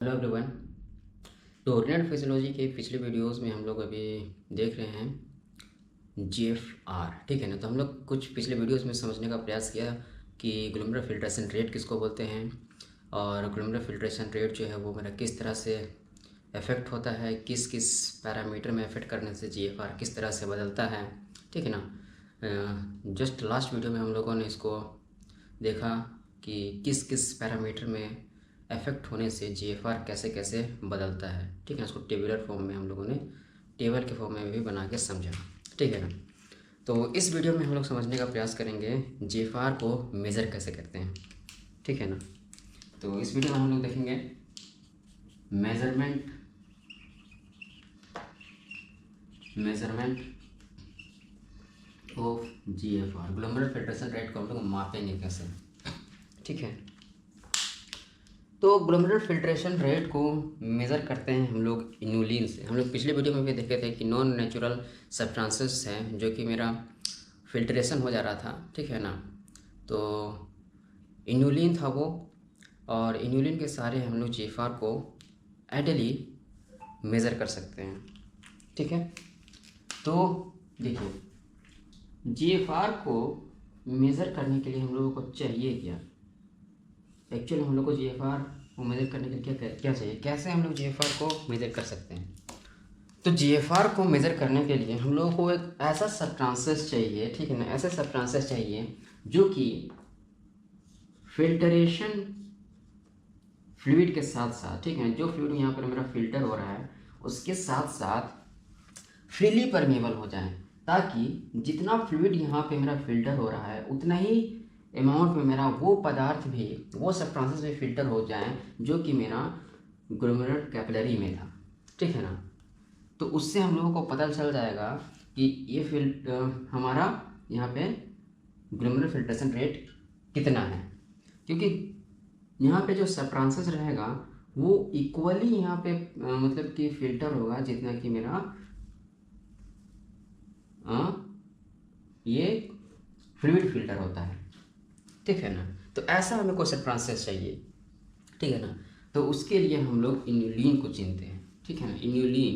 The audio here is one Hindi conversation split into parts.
Hello everyone. तो रीनल फिजियोलॉजी के पिछले वीडियोस में हम लोग अभी देख रहे हैं जीएफआर, ठीक है ना। तो हम लोग कुछ पिछले वीडियोस में समझने का प्रयास किया कि ग्लोमेरुलर फिल्ट्रेशन रेट किसको बोलते हैं और ग्लोमेरुलर फिल्ट्रेशन रेट जो है वो मेरा किस तरह से इफ़ेक्ट होता है, किस किस पैरामीटर में इफ़ेक्ट करने से जीएफआर किस तरह से बदलता है, ठीक है ना। जस्ट लास्ट वीडियो में हम लोगों ने इसको देखा कि किस किस पैरामीटर में इफ़ेक्ट होने से जीएफआर कैसे कैसे बदलता है, ठीक है। उसको टेबुलर फॉर्म में हम लोगों ने टेबल के फॉर्म में भी बना के समझा, ठीक है ना। तो इस वीडियो में हम लोग समझने का प्रयास करेंगे जीएफआर को मेज़र कैसे करते हैं, ठीक है ना। तो इस वीडियो में हम लोग देखेंगे measurement of GFR, glomerular filtration rate को हम लोग मापेंगे कैसे, ठीक है। तो ग्लोमेरुलर फिल्ट्रेशन रेट को मेज़र करते हैं हम लोग इन्यूलिन से। हम लोग पिछले वीडियो में भी देखे थे कि नॉन नेचुरल सब्सटेंसेस हैं जो कि मेरा फिल्ट्रेशन हो जा रहा था, ठीक है ना। तो इन्यूलिन था वो, और इन्यूलिन के सारे हम लोग जीएफआर को आइडियली मेज़र कर सकते हैं, ठीक है। तो देखिए जीएफआर को मेज़र करने के लिए हम लोगों को चाहिए क्या। एक्चुअली हम लोग को जीएफआर को मेज़र करने के लिए क्या चाहिए, कैसे हम लोग जीएफआर को मेज़र कर सकते हैं। तो जीएफआर को मेज़र करने के लिए हम लोगों को एक ऐसा सब्सटेंसेस चाहिए, ठीक है ना। ऐसे सब्सटेंसेस चाहिए जो कि फिल्टरेशन फ्लूइड के साथ साथ, ठीक है, जो फ्लूइड यहाँ पर मेरा फिल्टर हो रहा है उसके साथ साथ फ्रीली परमेबल हो जाए, ताकि जितना फ्लूइड यहाँ पे मेरा फिल्टर हो रहा है उतना ही अमाउंट में मेरा वो पदार्थ भी, वो सब्सटेंसेस भी फिल्टर हो जाए जो कि मेरा ग्लोमेरुलर कैपिलरी में था, ठीक है ना। तो उससे हम लोगों को पता चल जाएगा कि ये हमारा यहाँ पे ग्लोमेरुलर फिल्ट्रेशन रेट कितना है, क्योंकि यहाँ पे जो सब्सटेंसेस रहेगा वो इक्वली यहाँ पे मतलब कि फिल्टर होगा जितना कि मेरा ये फ्लूइड फिल्टर होता है, ठीक है ना। तो ऐसा हमें क्वेश्चन प्रोसेस चाहिए, ठीक है ना। तो उसके लिए हम लोग इन्यूलिन को चुनते हैं, ठीक है ना। इन्यूलिन,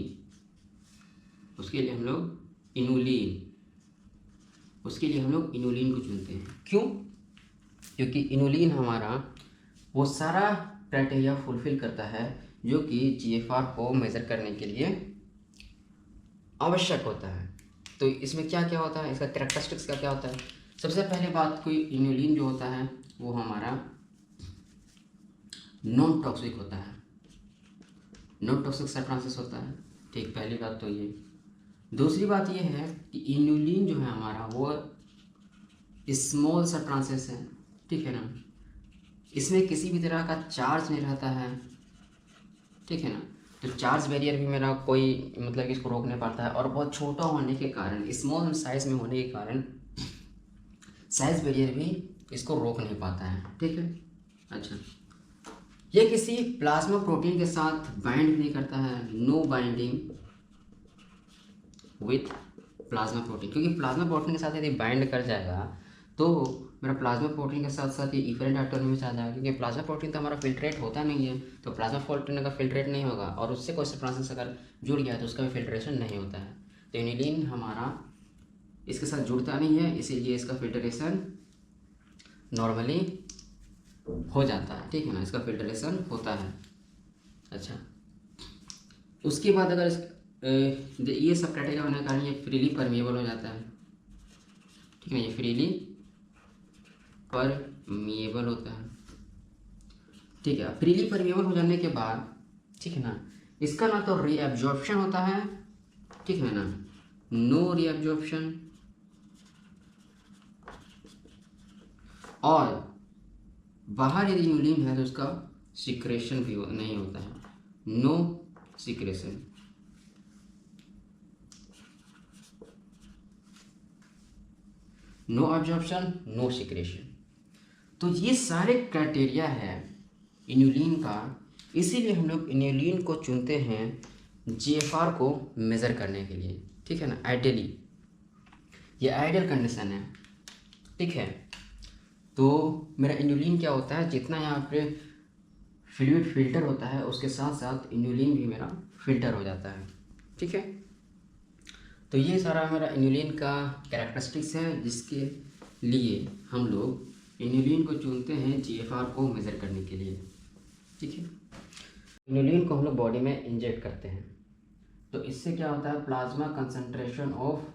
उसके लिए हम लोग इन्यूलिन को चुनते हैं। क्यों? क्योंकि इन्यूलिन हमारा वो सारा क्राइटेरिया फुलफिल करता है जो कि जीएफआर को मेज़र करने के लिए आवश्यक होता है। तो इसमें क्या क्या होता है, इसका कैरेक्टरिस्टिक्स क्या क्या होता है। सबसे पहले बात, कोई इन्यूलिन जो होता है वो हमारा नॉन टॉक्सिक होता है, नॉन टॉक्सिक सब्सटेंसेस होता है, ठीक। पहली बात तो ये। दूसरी बात ये है कि इन्यूलिन जो है हमारा वो स्मॉल सब्सटेंसेस है, ठीक है ना। इसमें किसी भी तरह का चार्ज नहीं रहता है, ठीक है ना। तो चार्ज बैरियर भी मेरा कोई मतलब इसको रोक नहीं पाता है, और बहुत छोटा होने के कारण, स्मॉल साइज में होने के कारण साइज बैरियर भी इसको रोक नहीं पाता है, ठीक है। अच्छा, ये किसी प्लाज्मा प्रोटीन के साथ बाइंड नहीं करता है, no binding with plasma protein, क्योंकि प्लाज्मा प्रोटीन के साथ यदि बाइंड कर जाएगा तो मेरा प्लाज्मा प्रोटीन के साथ साथ ये इफरेंट एटॉमी में आ जाएगा, क्योंकि प्लाज्मा प्रोटीन तो हमारा फिल्ट्रेट होता नहीं है। तो प्लाज्मा प्रोटीन का फिल्ट्रेट नहीं होगा और उससे कोई सब्सटेंस अगर जुड़ गया तो उसका भी फिल्ट्रेशन नहीं होता है। तो इन्यूलिन हमारा इसके साथ जुड़ता नहीं है, इसीलिए इसका फिल्ट्रेशन नॉर्मली हो जाता है, ठीक है ना। इसका फिल्ट्रेशन होता है। अच्छा, उसके बाद अगर ये सब क्राइटेरिया होने के कारण ये फ्रीली परमिएबल हो जाता है, ठीक है। ये फ्रीली परमिएबल होता है, ठीक है। फ्रीली परमिएबल हो जाने के बाद, ठीक है ना, इसका ना तो रीएब्जॉर्प्शन होता है, ठीक है ना, नो रीएब्जॉर्प्शन, और बाहर यदि इन्यूलिन है तो उसका सिक्रेशन भी नहीं होता है, no secretion. No absorption, no secretion. तो ये सारे क्राइटेरिया है इन्यूलिन का, इसीलिए हम लोग इन्यूलिन को चुनते हैं जीएफआर को मेज़र करने के लिए, ठीक है ना। आइडियली ये आइडियल कंडीशन है, ठीक है। तो मेरा इन्यूलिन क्या होता है, जितना यहाँ पे फ्लूइड फिल्टर होता है उसके साथ साथ इन्यूलिन भी मेरा फिल्टर हो जाता है। ठीक है, तो ये सारा मेरा इन्यूलिन का कैरेक्टरिस्टिक्स है जिसके लिए हम लोग इन्यूलिन को चुनते हैं जीएफआर को मेज़र करने के लिए। ठीक है, इन्यूलिन को हम लोग बॉडी में इंजेक्ट करते हैं तो इससे क्या होता है, प्लाज्मा कंसंट्रेशन ऑफ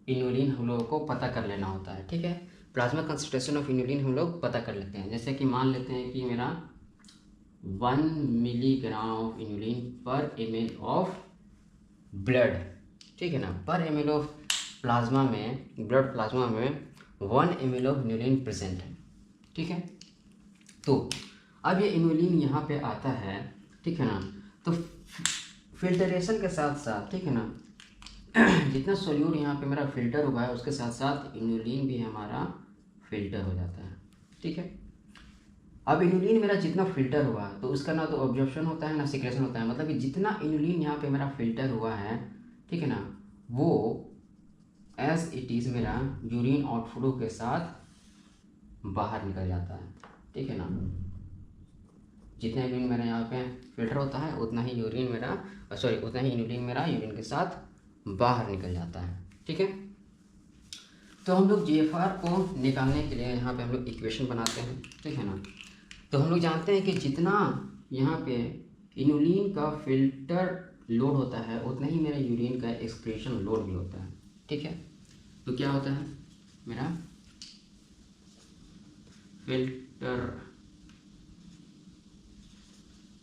इन्यूलिन हम लोगों को पता कर लेना होता है। ठीक है, प्लाज्मा कंसंट्रेशन ऑफ इन्यूलिन हम लोग पता कर लेते हैं। जैसे कि मान लेते हैं कि मेरा 1 मिलीग्राम ऑफ इन्यूलिन पर ml ऑफ ब्लड, ठीक है ना, पर ml ऑफ प्लाज्मा में, ब्लड प्लाज्मा में 1 ml ऑफ इन्यूलिन प्रेजेंट है। ठीक है, तो अब ये इन्यूलिन यहाँ पे आता है, ठीक है ना, तो फिल्टरेशन के साथ साथ, ठीक है ना, जितना सोल्यूट यहाँ पे मेरा फिल्टर हुआ है उसके साथ साथ इन्यूलिन भी हमारा फिल्टर हो जाता है। ठीक है, अब इन्यूलिन मेरा जितना फिल्टर हुआ तो उसका ना तो ऑब्जॉर्प्शन होता है ना सिक्रेशन होता है, मतलब कि जितना इन्यूलिन यहाँ पे मेरा फिल्टर हुआ है, ठीक है ना, वो एज इट इज़ मेरा यूरिन आउटफ्लो के साथ बाहर निकल जाता है। ठीक है ना, जितना यूरिन मेरा यहाँ पे फिल्टर होता है उतना ही यूरिन मेरा उतना ही इन्यूलिन मेरा यूरिन के साथ बाहर निकल जाता है। ठीक है, तो हम लोग जीएफआर को निकालने के लिए यहाँ पे हम लोग इक्वेशन बनाते हैं। ठीक है ना, तो हम लोग जानते हैं कि जितना यहाँ पे इन्यूलिन का फिल्टर लोड होता है उतना ही मेरा यूरिन का एक्सक्रीशन लोड भी होता है। ठीक है, तो क्या होता है मेरा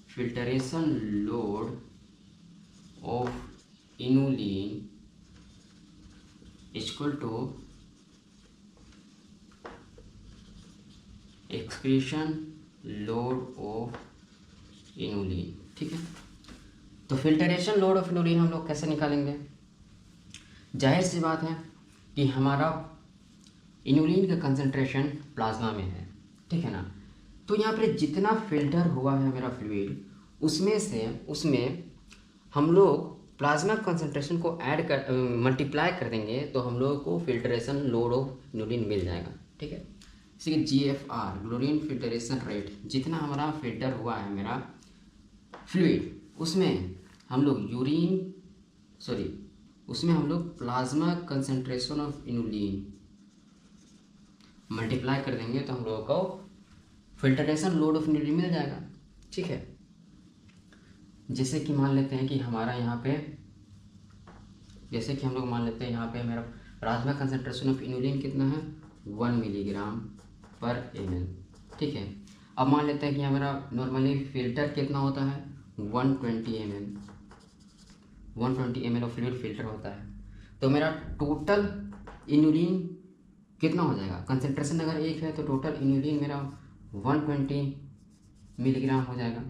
filtration load of inulin equal to excretion load of inulin. ठीक है, तो फिल्टरेशन लोड ऑफ इन्यूलिन हम लोग कैसे निकालेंगे? जाहिर सी बात है कि हमारा इन्यूलिन का कंसंट्रेशन प्लाज्मा में है। ठीक है ना, तो यहाँ पर जितना फिल्टर हुआ है मेरा फ्लूइड उसमें हम लोग प्लाज्मा कंसंट्रेशन को ऐड कर मल्टीप्लाई कर देंगे तो हम लोगों को फिल्टरेशन लोड ऑफ इन्यूलिन मिल जाएगा। ठीक है, इसी GFR ग्लोरीन फिल्टरेशन रेट, जितना हमारा फिल्टर हुआ है मेरा फ्लूइड उसमें हम लोग plasma concentration of inulin multiply कर देंगे तो हम लोगों को फिल्टरेशन लोड ऑफ इन्यूलिन मिल जाएगा। ठीक है, जैसे कि मान लेते हैं कि हमारा यहाँ पे यहाँ पे मेरा प्लाज्मा कंसंट्रेशन ऑफ इन्यूलिन कितना है 1 मिलीग्राम पर ml। ठीक है, अब मान लेते हैं कि यहाँ मेरा नॉर्मली फिल्टर कितना होता है 120 ml ऑफ फ्लूइड फिल्टर होता है, तो मेरा टोटल इन्यूलिन कितना हो जाएगा, कंसंट्रेशन अगर 1 है तो टोटल इन्यूलिन मेरा 120 मिलीग्राम हो जाएगा।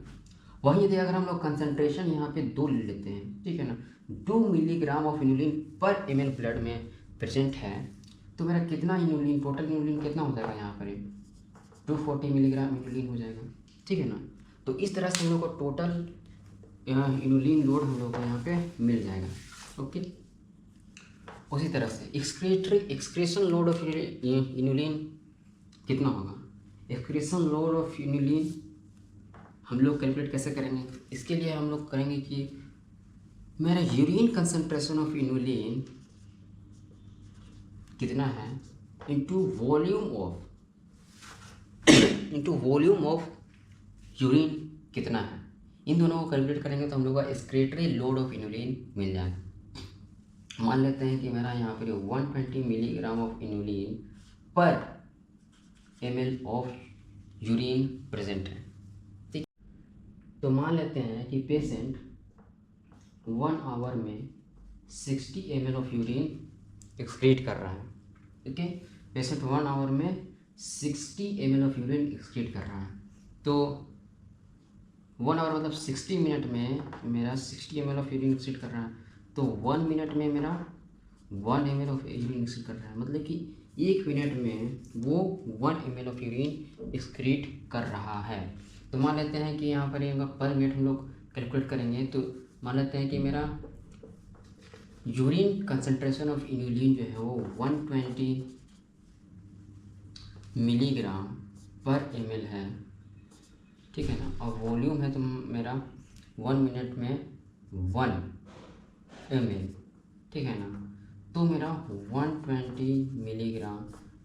वहीं यदि अगर हम लोग कंसंट्रेशन यहाँ पे 2 ले लेते हैं, ठीक है ना, 2 मिलीग्राम ऑफ इन्यूलिन पर ml ब्लड में प्रेजेंट है तो मेरा कितना इन्यूलिन, टोटल इन्यूलिन कितना हो जाएगा यहाँ पर 240 मिलीग्राम इन्यूलिन हो जाएगा। ठीक है ना, तो इस तरह से हम लोग को टोटल इन्यूलिन लोड हम लोग को यहाँ पे मिल जाएगा। ओके, उसी तरह से एक्सक्रीशन लोड ऑफ इन्यूलिन कितना होगा, एक्सक्रीशन लोड ऑफ इन्यूलिन हम लोग कैलकुलेट कैसे करेंगे? इसके लिए हम लोग करेंगे कि मेरा यूरिन कंसंट्रेशन ऑफ इन्यूलिन कितना है इनटू वॉल्यूम ऑफ यूरिन कितना है, इन दोनों को कैलकुलेट करेंगे तो हम लोग का एक्सक्रीटरी लोड ऑफ इन्यूलिन मिल जाएगा। मान लेते हैं कि मेरा यहाँ पर 120 मिलीग्राम ऑफ इन्यूलिन पर ml ऑफ यूरिन प्रेजेंट है। ठीक, तो मान लेते हैं कि पेशेंट 1 आवर में 60 ml ऑफ यूरिन एक्सक्रीट कर रहा है। ओके, पेशेंट 1 आवर में 60 ml ऑफ यूरिन एक्सक्रीट कर रहा है, तो 1 आवर मतलब 60 मिनट में मेरा 60 ml ऑफ यूरिन एक्सक्रीट कर रहा है, तो 1 मिनट में मेरा 1 ml ऑफ यूरिन एक्सक्रीट कर रहा है, मतलब कि 1 मिनट में वो 1 ml ऑफ यूरिन एक्सक्रीट कर रहा है। तो मान लेते हैं कि यहाँ पर पर मिनट हम लोग कैलकुलेट करेंगे तो मान लेते हैं कि मेरा यूरिन कंसंट्रेशन ऑफ इन्यूलिन जो है वो 120 मिलीग्राम पर ml है, ठीक है ना, और वॉल्यूम है तो मेरा 1 मिनट में 1 ml, ठीक है ना, तो मेरा 120 मिलीग्राम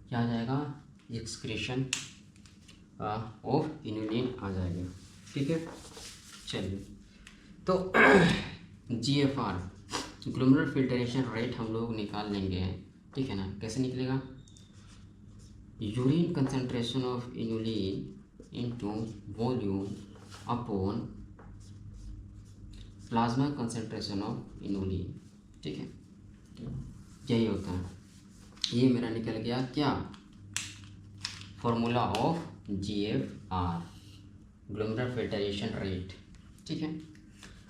क्या आ जाएगा, एक्सक्रीशन ऑफ इन्यूलिन आ जाएगा। ठीक है, चलिए तो GFR ग्लोमेरुलर फिल्ट्रेशन रेट हम लोग निकाल लेंगे। ठीक है ना, कैसे निकलेगा, urine concentration of inulin into volume upon plasma concentration of inulin. ठीक है, यही होता है। ये मेरा निकल गया क्या, formula of GFR glomerular filtration rate. ठीक है,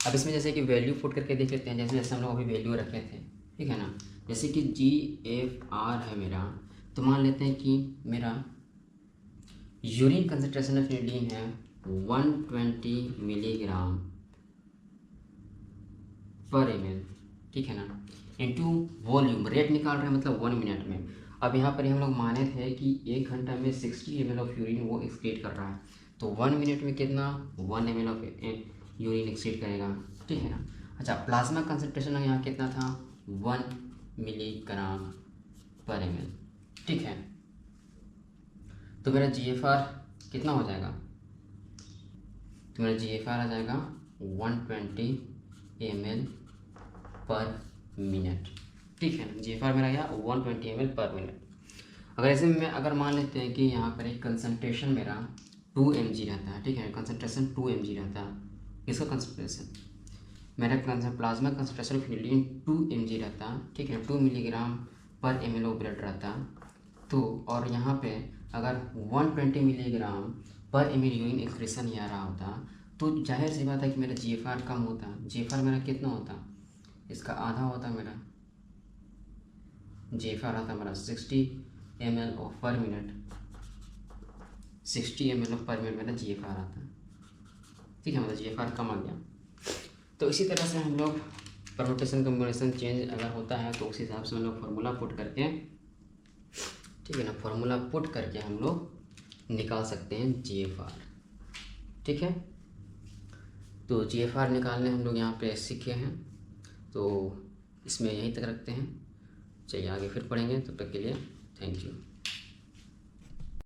अब इसमें जैसे कि वैल्यू पुट करके देख लेते हैं, जैसे जैसे हम लोग अभी वैल्यू रखे थे। ठीक है ना, जैसे कि GFR है मेरा, तो मान लेते हैं कि मेरा यूरिन कंसंट्रेशन ऑफ इन्यूलिन है 120 मिलीग्राम पर ml। ठीक है ना, इनटू वॉल्यूम, रेट निकाल रहे हैं मतलब 1 मिनट में। अब यहाँ पर हम लोग माने थे कि 1 घंटा में 60 ml ऑफ यूरिन वो एक्सक्रीट कर रहा है, तो 1 मिनट में कितना 1 ml ऑफ यूरिन एक्सक्रीट करेगा। ठीक है ना, अच्छा प्लाज्मा कंसंट्रेशन यहाँ कितना था 1 मिलीग्राम पर ml। ठीक है, तो मेरा GFR कितना हो जाएगा, तो मेरा GFR आ जाएगा 120 ml पर मिनट। ठीक है ना, GFR मेरा गया 120 ml पर मिनट। अगर ऐसे में अगर मान लेते हैं कि यहाँ पर एक कंसंट्रेशन मेरा 2 mg रहता है। ठीक है, कंसंट्रेशन 2 mg रहता है, इसका कंसंट्रेशन मेरा plasma concentration of inulin 2 mg रहता है। ठीक है, 2 मिलीग्राम पर ml ऑफ ब्लड रहता, तो और यहाँ पे अगर 120 मिलीग्राम पर ml यूरिन एक्सक्रीशन ही आ रहा होता, तो जाहिर सी बात है कि मेरा GFR कम होता। GFR मेरा कितना होता, इसका आधा होता मेरा, GFR आता मेरा 60 ml ऑफ पर मिनट, 60 ml ऑफ पर मिनट मेरा GFR आता। ठीक है, मतलब GFR कम आ गया। तो इसी तरह से हम लोग परम्यूटेशन कॉम्बिनेशन चेंज अगर होता है तो उस हिसाब से हम लोग फार्मूला पुट करके, ठीक है ना, फार्मूला पुट करके हम लोग निकाल सकते हैं GFR। ठीक है, तो GFR निकालने हम लोग यहाँ पे सीखे हैं, तो इसमें यहीं तक रखते हैं। चलिए आगे फिर पढ़ेंगे, तब तक के लिए थैंक यू।